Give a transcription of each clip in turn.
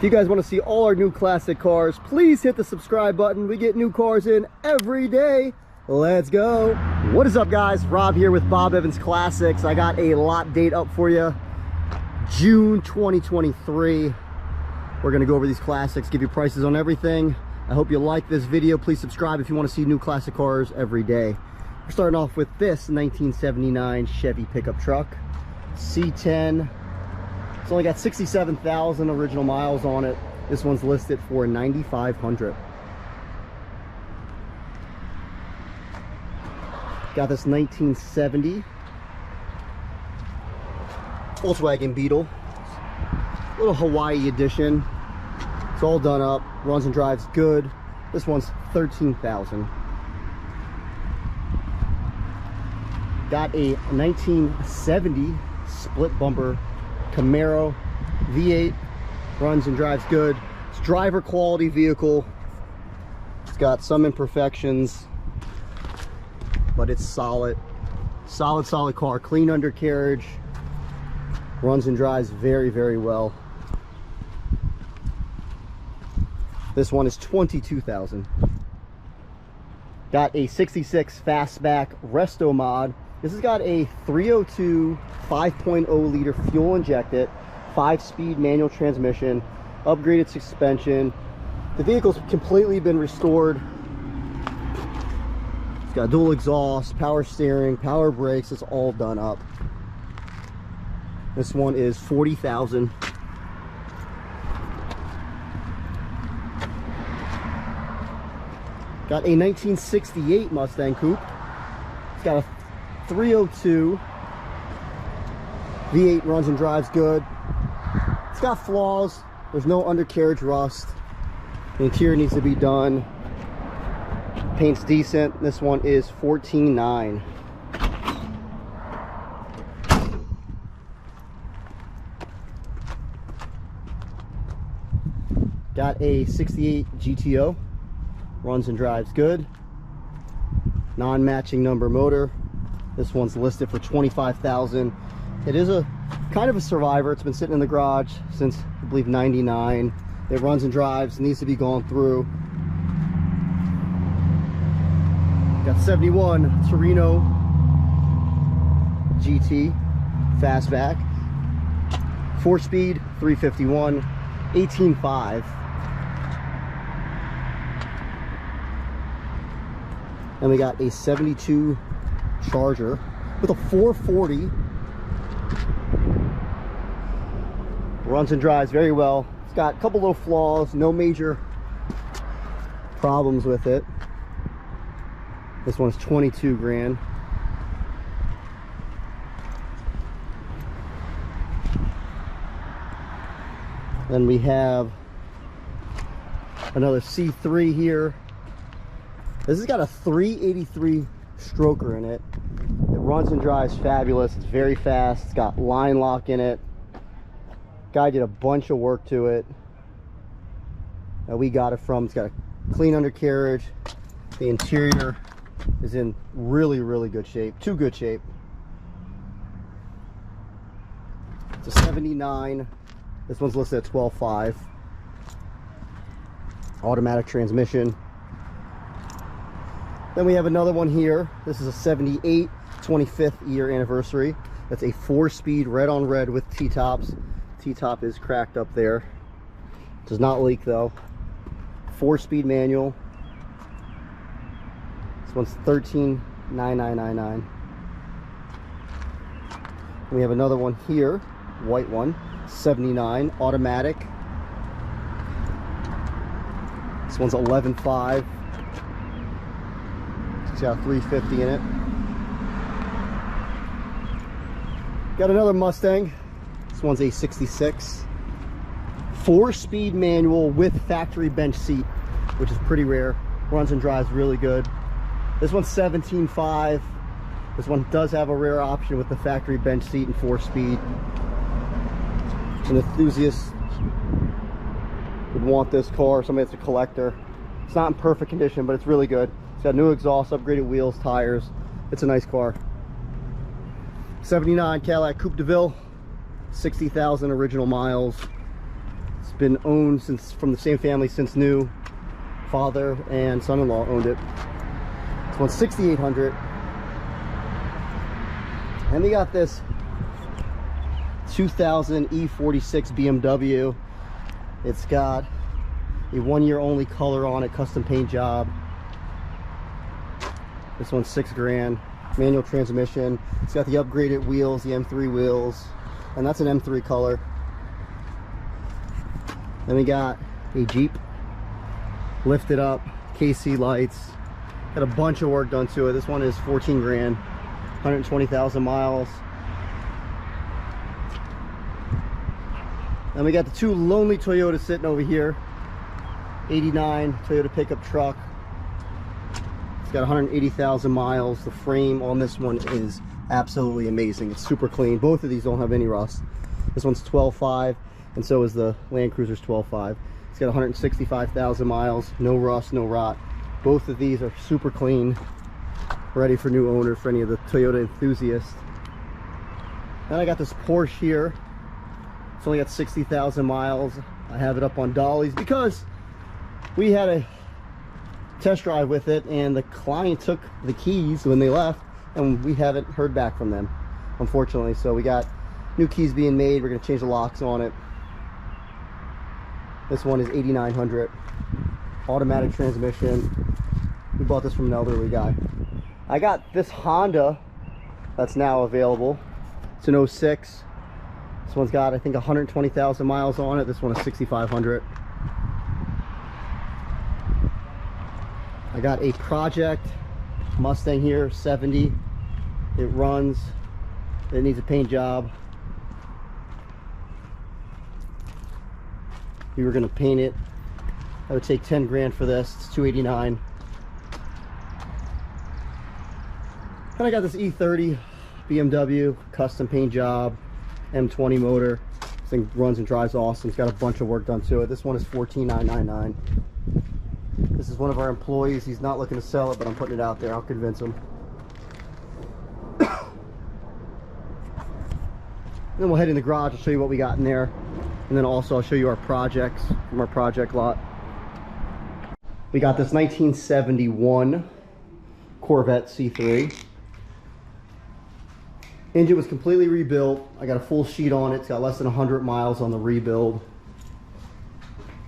If you guys want to see all our new classic cars, please hit the subscribe button. We get new cars in every day. Let's go. What is up, guys? Rob here with Bob Evans Classics. I got a lot date up for you. June 2023. We're going to go over these classics, give you prices on everything. I hope you like this video. Please subscribe if you want to see new classic cars every day. We're starting off with this 1979 Chevy pickup truck. C10. It's only got 67,000 original miles on it. This one's listed for $9,500. Got this 1970 Volkswagen Beetle. Little Hawaii edition. It's all done up, runs and drives good. This one's $13,000. Got a 1970 split bumper Camaro V8, runs and drives good. It's driver quality vehicle. It's got some imperfections, but it's solid car. Clean undercarriage, runs and drives very well. This one is $22,000. Got a 66 fastback Restomod. This has got a 302 5.0 liter fuel injected 5-speed manual transmission, upgraded suspension. The vehicle's completely been restored. It's got dual exhaust, power steering, power brakes. It's all done up. This one is $40,000. Got a 1968 Mustang Coupe. It's got a 302 V8, runs and drives good. It's got flaws. There's no undercarriage rust. The interior needs to be done. Paint's decent. This one is $14,900. Got a 68 GTO. Runs and drives good. Non-matching number motor. This one's listed for $25,000. It is a kind of a survivor. It's been sitting in the garage since, I believe, '99. It runs and drives, needs to be gone through. Got 71 Torino GT fastback, 4-speed, 351, 18.5. And we got a 72 Charger with a 440. Runs and drives very well. It's got a couple little flaws, no major problems with it. This one's $22,000. Then we have another C3 here. This has got a 383 stroker in it. It runs and drives fabulous. It's very fast. It's got line lock in it. Guy did a bunch of work to it that we got it from. It's got a clean undercarriage. The interior is in really good shape. Too good shape. It's a 79. This one's listed at $12,500. Automatic transmission. Then we have another one here. This is a 78 25th year anniversary. That's a 4-speed red on red with T-tops. T-top is cracked up there. Does not leak though. 4-speed manual. This one's $13,999. We have another one here, white one, 79 automatic. This one's $11,500. It's got a 350 in it. Got another Mustang. This one's a 66. 4-speed manual with factory bench seat, which is pretty rare. Runs and drives really good. This one's $17,500. This one does have a rare option with the factory bench seat and 4-speed. An enthusiast would want this car, somebody that's a collector. It's not in perfect condition, but it's really good. It's got new exhaust, upgraded wheels, tires. It's a nice car. 79 Cadillac Coupe de Ville, 60,000 original miles. It's It's been owned since, from the same family since new. Father and son-in-law owned it. This one's 6,800. And we got this 2000 E46 BMW. It's got a 1-year only color on it, custom paint job. This one's $6 grand. Manual transmission. It's got the upgraded wheels, the M3 wheels, and that's an M3 color. Then we got a Jeep, lifted up, KC lights, got a bunch of work done to it. This one is 14 grand, 120,000 miles. Then we got the two lonely Toyotas sitting over here. 89 Toyota pickup truck. Got 180,000 miles. The frame on this one is absolutely amazing. It's super clean. Both of these don't have any rust. This one's 12.5 and so is the Land Cruiser's 12.5. It's got 165,000 miles. No rust, no rot. Both of these are super clean, ready for new owner for any of the Toyota enthusiasts. Then I got this Porsche here. It's only got 60,000 miles. I have it up on dollies because we had a test drive with it and the client took the keys when they left and we haven't heard back from them, unfortunately. So we got new keys being made. We're going to change the locks on it. This one is 8,900. Automatic transmission. We bought this from an elderly guy. I got this Honda that's now available. It's an 06. This one's got, I think, 120,000 miles on it. This one is 6,500. I got a Project Mustang here, 70. It runs. It needs a paint job. We were gonna paint it. I would take 10 grand for this. It's 289. And I got this E30 BMW custom paint job, M20 motor. This thing runs and drives awesome. It's got a bunch of work done to it. This one is 14,999. This is one of our employees. He's not looking to sell it, but I'm putting it out there. I'll convince him. Then we'll head in the garage. I'll show you what we got in there. And then also I'll show you our projects from our project lot. We got this 1971 Corvette C3. Engine was completely rebuilt. I got a full sheet on it. It's got less than 100 miles on the rebuild.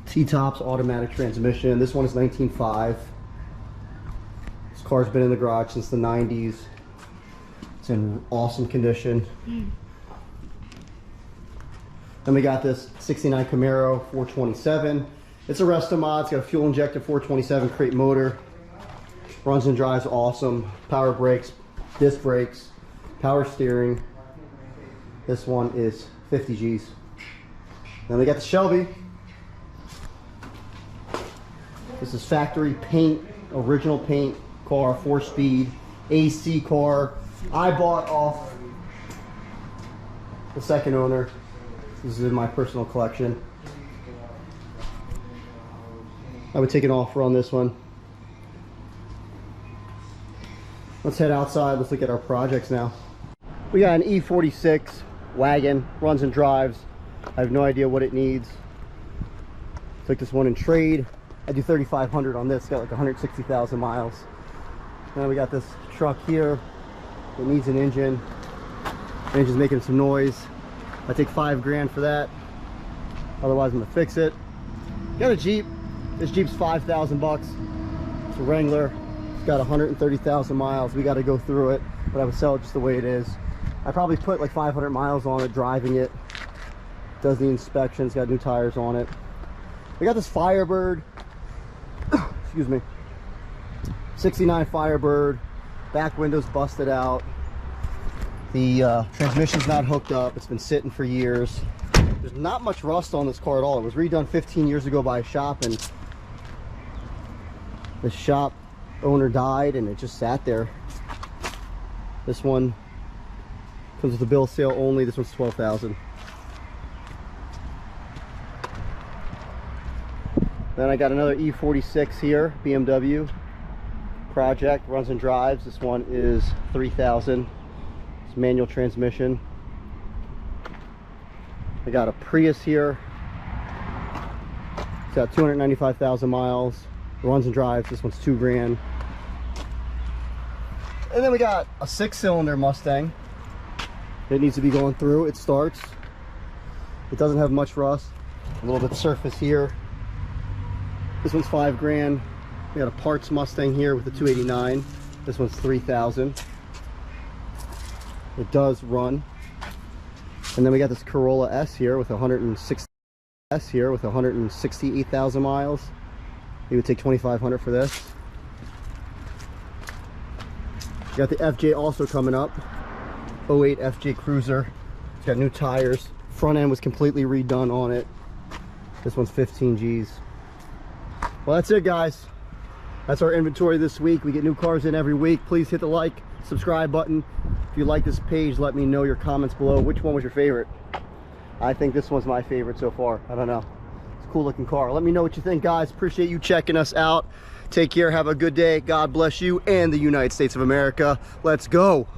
T-tops, automatic transmission. This one is 19.5. This car's been in the garage since the 90s. It's in awesome condition. Then we got this 69 Camaro 427. It's a Restomod. It's got a fuel injected 427 crate motor. Runs and drives awesome. Power brakes, disc brakes, power steering. This one is 50 G's. Then we got the Shelby. This is factory paint, original paint car, 4-speed, AC car. I bought off the second owner. This is in my personal collection. I would take an offer on this one. Let's head outside. Let's look at our projects now. We got an E46 wagon, runs and drives. I have no idea what it needs. Took this one in trade. I do 3,500 on this. Got like 160,000 miles. Now we got this truck here. It needs an engine. The engine's making some noise. I take 5 grand for that. Otherwise, I'm gonna fix it. Got a Jeep. This Jeep's 5,000 bucks. It's a Wrangler. It's got 130,000 miles. We got to go through it, but I would sell it just the way it is. I probably put like 500 miles on it driving it. Does the inspections. Got new tires on it. We got this Firebird. Excuse me. 69 Firebird. Back window's busted out. The transmission's not hooked up. It's been sitting for years. There's not much rust on this car at all. It was redone 15 years ago by a shop, and the shop owner died and it just sat there. This one comes with a bill of sale only. This one's 12,000. Then I got another E46 here, BMW project, runs and drives. This one is 3,000. It's manual transmission. I got a Prius here. It's got 295,000 miles. Runs and drives. This one's $2,000. And then we got a 6-cylinder Mustang. It needs to be going through. It starts. It doesn't have much rust. A little bit of surface here. This one's $5,000. We got a parts Mustang here with the 289. This one's $3,000. It does run. And then we got this Corolla S here with 168,000 miles. You would take $2,500 for this. You got the FJ also coming up. 08 FJ Cruiser. It's got new tires. Front end was completely redone on it. This one's 15 G's. Well, that's it, guys. That's our inventory this week. We get new cars in every week. Please hit the like, subscribe button. If you like this page, let me know your comments below. Which one was your favorite? I think this one's my favorite so far. I don't know. It's a cool looking car. Let me know what you think, guys. Appreciate you checking us out. Take care. Have a good day. God bless you and the United States of America. Let's go.